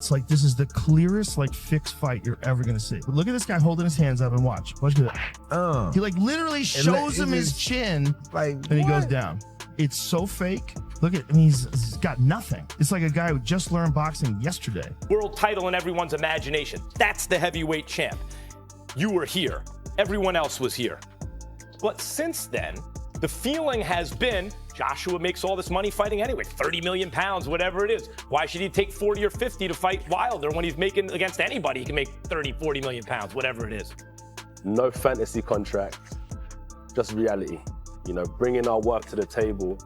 It's like, this is the clearest, like, fixed fight you're ever gonna see. But look at this guy holding his hands up and watch. Watch that. He, like, literally shows him his chin, like, and he goes down. It's so fake. Look at, I mean, he's got nothing. It's like a guy who just learned boxing yesterday. World title in everyone's imagination. That's the heavyweight champ. You were here. Everyone else was here. But since then, the feeling has been, Joshua makes all this money fighting anyway, 30 million pounds, whatever it is. Why should he take 40 or 50 to fight Wilder when he's making against anybody? He can make 30, 40 million pounds, whatever it is. No fantasy contract, just reality. You know, bringing our work to the table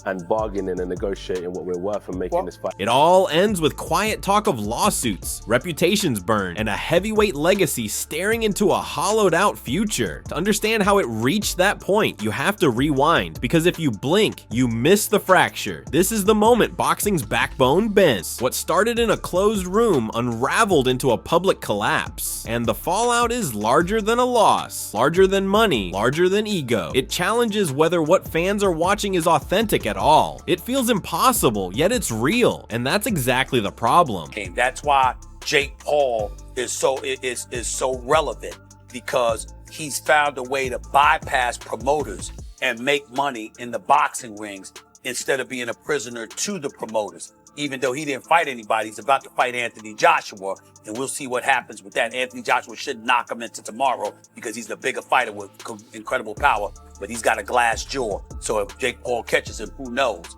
and bargaining and negotiating what we're worth and making this fight. It all ends with quiet talk of lawsuits, reputations burned, and a heavyweight legacy staring into a hollowed out future. To understand how it reached that point, you have to rewind, because if you blink, you miss the fracture. This is the moment boxing's backbone bends. What started in a closed room unraveled into a public collapse, and the fallout is larger than a loss, larger than money, larger than ego. It challenges whether what fans are watching is authentic at all. It feels impossible, yet it's real, and that's exactly the problem. That's why Jake Paul is so relevant, because he's found a way to bypass promoters and make money in the boxing rings instead of being a prisoner to the promoters. Even though he didn't fight anybody, he's about to fight Anthony Joshua, and we'll see what happens with that. Anthony Joshua should knock him into tomorrow because he's the bigger fighter with incredible power, but he's got a glass jaw. So if Jake Paul catches him, who knows?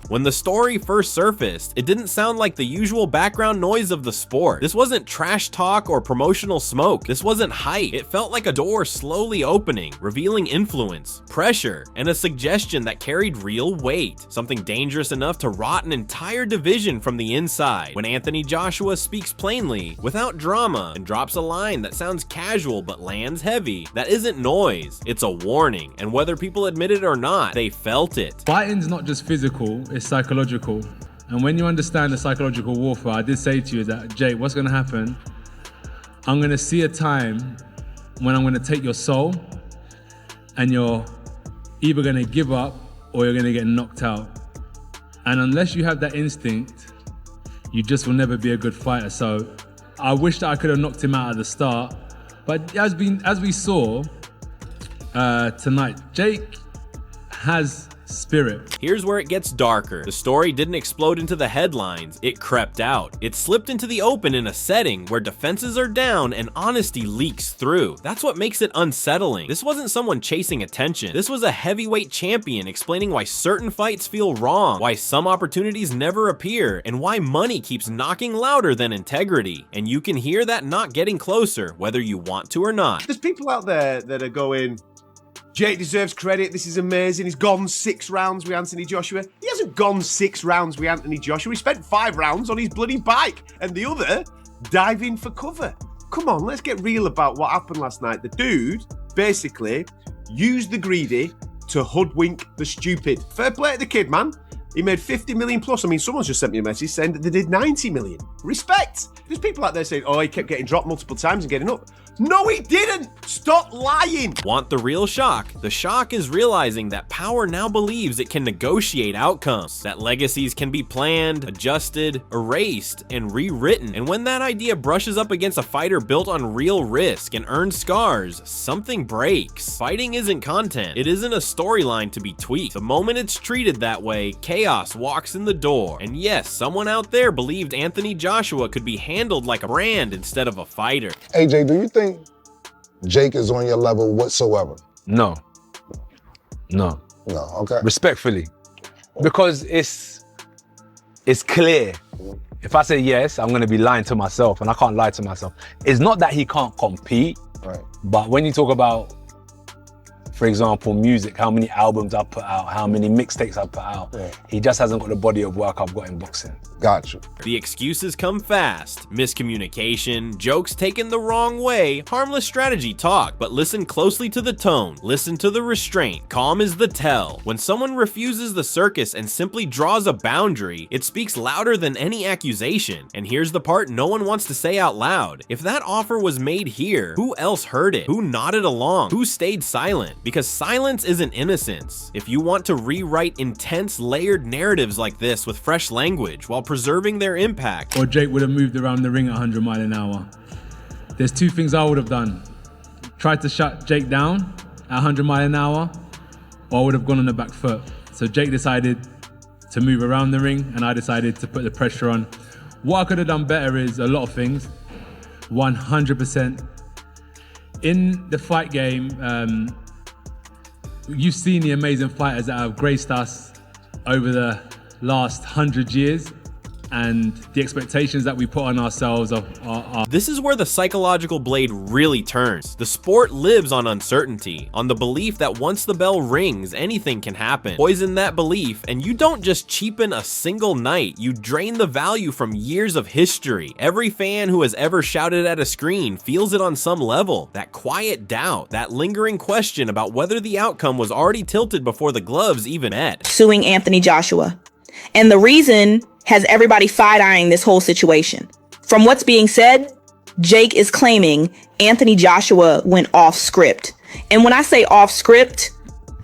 When the story first surfaced, it didn't sound like the usual background noise of the sport. This wasn't trash talk or promotional smoke. This wasn't hype. It felt like a door slowly opening, revealing influence, pressure, and a suggestion that carried real weight. Something dangerous enough to rot an entire division from the inside. When Anthony Joshua speaks plainly, without drama, and drops a line that sounds casual but lands heavy, that isn't noise. It's a warning. And whether people admit it or not, they felt it. Fighting's not just physical. It's psychological. And when you understand the psychological warfare, I did say to you that, Jake, what's gonna happen? I'm gonna see a time when I'm gonna take your soul and you're either gonna give up or you're gonna get knocked out. And unless you have that instinct, you just will never be a good fighter. So I wish that I could have knocked him out at the start. But as we saw tonight, Jake has spirit. Here's where it gets darker. The story didn't explode into the headlines, it crept out. It slipped into the open in a setting where defenses are down and honesty leaks through. That's what makes it unsettling. This wasn't someone chasing attention. This was a heavyweight champion explaining why certain fights feel wrong, why some opportunities never appear, and why money keeps knocking louder than integrity. And you can hear that not getting closer, whether you want to or not. There's people out there that are going, Jake deserves credit, this is amazing, he's gone 6 rounds with Anthony Joshua. He hasn't gone 6 rounds with Anthony Joshua, he spent 5 rounds on his bloody bike, and the other diving for cover. Come on, let's get real about what happened last night. The dude basically used the greedy to hoodwink the stupid. Fair play to the kid, man. He made 50 million plus. I mean, someone's just sent me a message saying that they did 90 million. Respect. There's people out there saying, oh, he kept getting dropped multiple times and getting up. No, he didn't! Stop lying! Want the real shock? The shock is realizing that power now believes it can negotiate outcomes, that legacies can be planned, adjusted, erased, and rewritten. And when that idea brushes up against a fighter built on real risk and earned scars, something breaks. Fighting isn't content. It isn't a storyline to be tweaked. The moment it's treated that way, chaos walks in the door. And yes, someone out there believed Anthony Joshua could be handled like a brand instead of a fighter. AJ, do you think Jake is on your level whatsoever? No. No, okay. Respectfully. Because it's clear. If I say yes, I'm gonna be lying to myself, and I can't lie to myself. It's not that he can't compete, right? But when you talk about, for example, music, how many albums I've put out, how many mixtapes I've put out, he just hasn't got the body of work I've got in boxing. Got you. The excuses come fast. Miscommunication, jokes taken the wrong way, harmless strategy talk, but listen closely to the tone, listen to the restraint. Calm is the tell. When someone refuses the circus and simply draws a boundary, it speaks louder than any accusation. And here's the part no one wants to say out loud. If that offer was made here, who else heard it? Who nodded along? Who stayed silent? Because silence isn't innocence. If you want to rewrite intense, layered narratives like this with fresh language while preserving their impact. Or Jake would have moved around the ring at 100 miles an hour. There's two things I would have done. Tried to shut Jake down at 100 miles an hour, or I would have gone on the back foot. So Jake decided to move around the ring, and I decided to put the pressure on. What I could have done better is a lot of things. 100%. In the fight game, you've seen the amazing fighters that have graced us over the last 100 years. And the expectations that we put on ourselves are... This is where the psychological blade really turns. The sport lives on uncertainty, on the belief that once the bell rings, anything can happen. Poison that belief, and you don't just cheapen a single night, you drain the value from years of history. Every fan who has ever shouted at a screen feels it on some level. That quiet doubt, that lingering question about whether the outcome was already tilted before the gloves even met. Suing Anthony Joshua. And the reason has everybody side-eyeing this whole situation. From what's being said, Jake is claiming Anthony Joshua went off script. And when I say off script,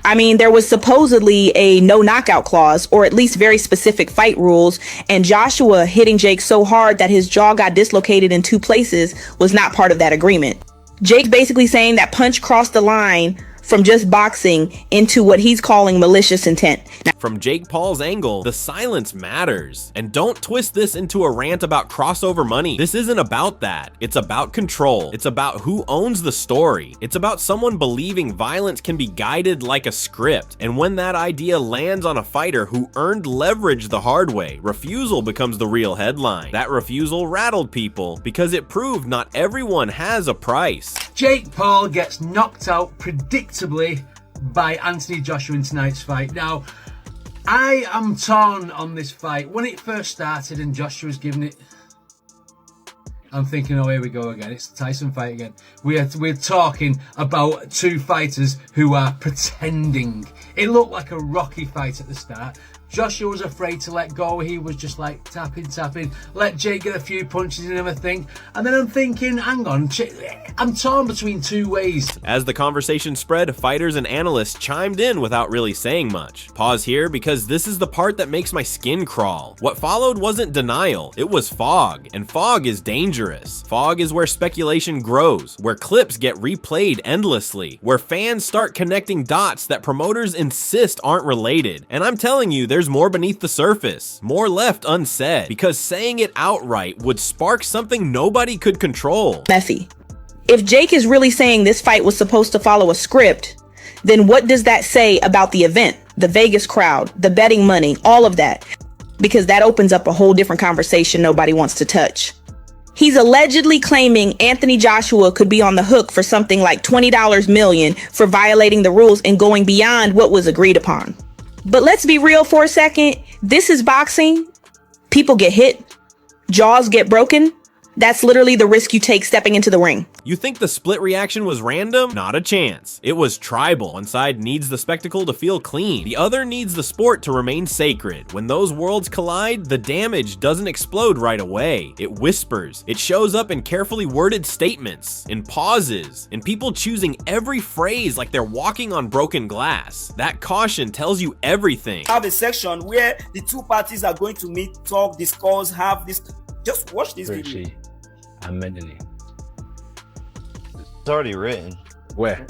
I mean there was supposedly a no knockout clause, or at least very specific fight rules, and Joshua hitting Jake so hard that his jaw got dislocated in 2 places was not part of that agreement. Jake basically saying that punch crossed the line from just boxing into what he's calling malicious intent. From Jake Paul's angle, the silence matters. And don't twist this into a rant about crossover money. This isn't about that. It's about control. It's about who owns the story. It's about someone believing violence can be guided like a script. And when that idea lands on a fighter who earned leverage the hard way, refusal becomes the real headline. That refusal rattled people because it proved not everyone has a price. Jake Paul gets knocked out predictably by Anthony Joshua in tonight's fight. Now, I am torn on this fight. When it first started and Joshua was giving it, I'm thinking, oh, here we go again. It's the Tyson fight again. We're talking about 2 fighters who are pretending. It looked like a rocky fight at the start. Joshua was afraid to let go. He was just like tapping. Let Jake get a few punches and everything. And then I'm thinking, hang on, I'm torn between 2 ways. As the conversation spread, fighters and analysts chimed in without really saying much. Pause here because this is the part that makes my skin crawl. What followed wasn't denial, it was fog. And fog is dangerous. Fog is where speculation grows, where clips get replayed endlessly, where fans start connecting dots that promoters insist aren't related. And I'm telling you, there's more beneath the surface, more left unsaid, because saying it outright would spark something nobody could control. Messy. If Jake is really saying this fight was supposed to follow a script, then what does that say about the event, the Vegas crowd, the betting money, all of that? Because that opens up a whole different conversation nobody wants to touch. He's allegedly claiming Anthony Joshua could be on the hook for something like $20 million for violating the rules and going beyond what was agreed upon. But let's be real for a second. This is boxing. People get hit. Jaws get broken. That's literally the risk you take stepping into the ring. You think the split reaction was random? Not a chance. It was tribal. One side needs the spectacle to feel clean. The other needs the sport to remain sacred. When those worlds collide, the damage doesn't explode right away. It whispers. It shows up in carefully worded statements, in pauses, in people choosing every phrase like they're walking on broken glass. That caution tells you everything. Have a section where the 2 parties are going to meet, talk, discuss, have this. Just watch this video. And mentally. It's already written. Where?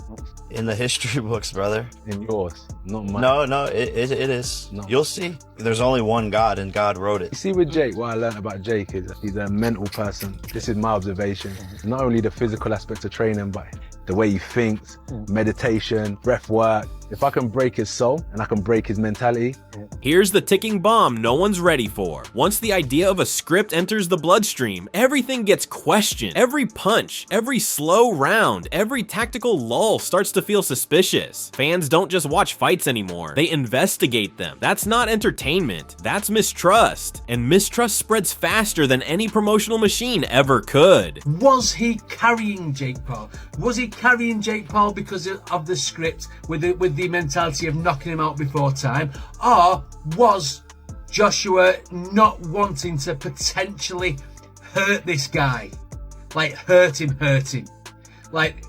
In the history books, brother. In yours, not mine. No, it is. No. You'll see. There's only one God, and God wrote it. You see with Jake, what I learned about Jake is he's a mental person. This is my observation. Not only the physical aspects of training, but the way he thinks, meditation, breath work. If I can break his soul and I can break his mentality. Here's the ticking bomb no one's ready for. Once the idea of a script enters the bloodstream, everything gets questioned. Every punch, every slow round, every tactical lull starts to feel suspicious. Fans don't just watch fights anymore. They investigate them. That's not entertainment. That's mistrust. And mistrust spreads faster than any promotional machine ever could. Was he carrying Jake Paul? Was he carrying Jake Paul because of the script with the mentality of knocking him out before time? Or was Joshua not wanting to potentially hurt this guy? Like hurt him? Like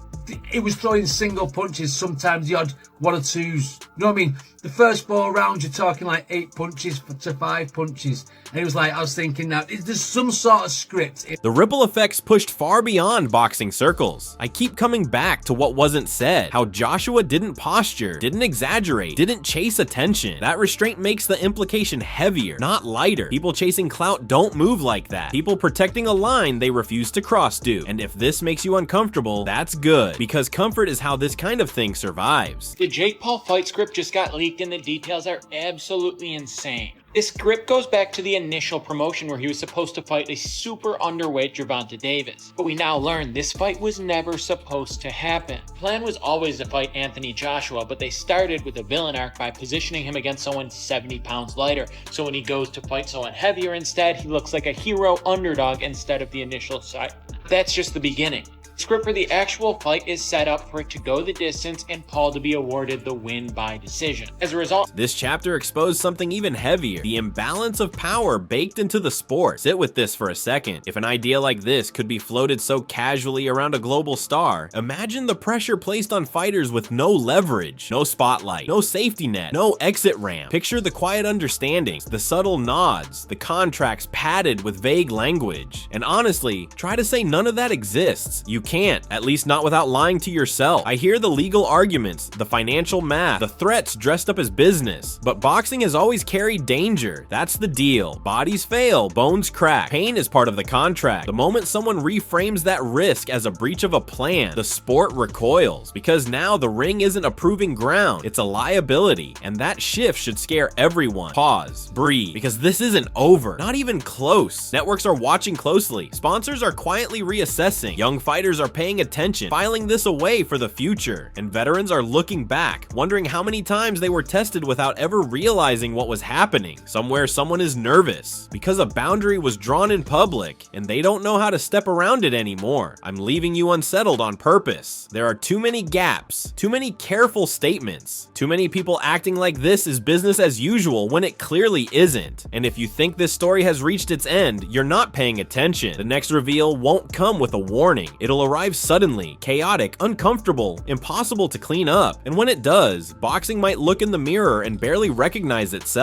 it was throwing single punches, sometimes the odd 1 or 2s. You know what I mean? The first 4 rounds, you're talking like 8 punches to 5 punches. And it was like, I was thinking, now, is there some sort of script? The ripple effects pushed far beyond boxing circles. I keep coming back to what wasn't said, how Johsua didn't posture, didn't exaggerate, didn't chase attention. That restraint makes the implication heavier, not lighter. People chasing clout don't move like that. People protecting a line they refuse to cross do. And if this makes you uncomfortable, that's good, because comfort is how this kind of thing survives. The Jake Paul fight script just got leaked and the details are absolutely insane. This script goes back to the initial promotion where he was supposed to fight a super underweight Gervonta Davis. But we now learn this fight was never supposed to happen. The plan was always to fight Anthony Joshua, but they started with a villain arc by positioning him against someone 70 pounds lighter. So when he goes to fight someone heavier instead, he looks like a hero underdog instead of the initial side. That's just the beginning. The script for the actual fight is set up for it to go the distance and Paul to be awarded the win by decision. As a result, this chapter exposed something even heavier, the imbalance of power baked into the sport. Sit with this for a second. If an idea like this could be floated so casually around a global star, imagine the pressure placed on fighters with no leverage, no spotlight, no safety net, no exit ramp. Picture the quiet understandings, the subtle nods, the contracts padded with vague language. And honestly, try to say none of that exists. You can't, at least not without lying to yourself. I hear the legal arguments, the financial math, the threats dressed up as business, but boxing has always carried danger. That's the deal. Bodies fail, bones crack. Pain is part of the contract. The moment someone reframes that risk as a breach of a plan, the sport recoils, because now the ring isn't a proving ground, it's a liability, and that shift should scare everyone. Pause, breathe, because this isn't over, not even close. Networks are watching closely, sponsors are quietly reassessing, young fighters are paying attention, filing this away for the future, and veterans are looking back, wondering how many times they were tested without ever realizing what was happening. Somewhere someone is nervous because a boundary was drawn in public and they don't know how to step around it anymore. I'm leaving you unsettled on purpose. There are too many gaps, too many careful statements, too many people acting like this is business as usual when it clearly isn't. And if you think this story has reached its end, you're not paying attention. The next reveal won't come with a warning. It'll arrive suddenly, chaotic, uncomfortable, impossible to clean up. And when it does, boxing might look in the mirror and barely recognize itself.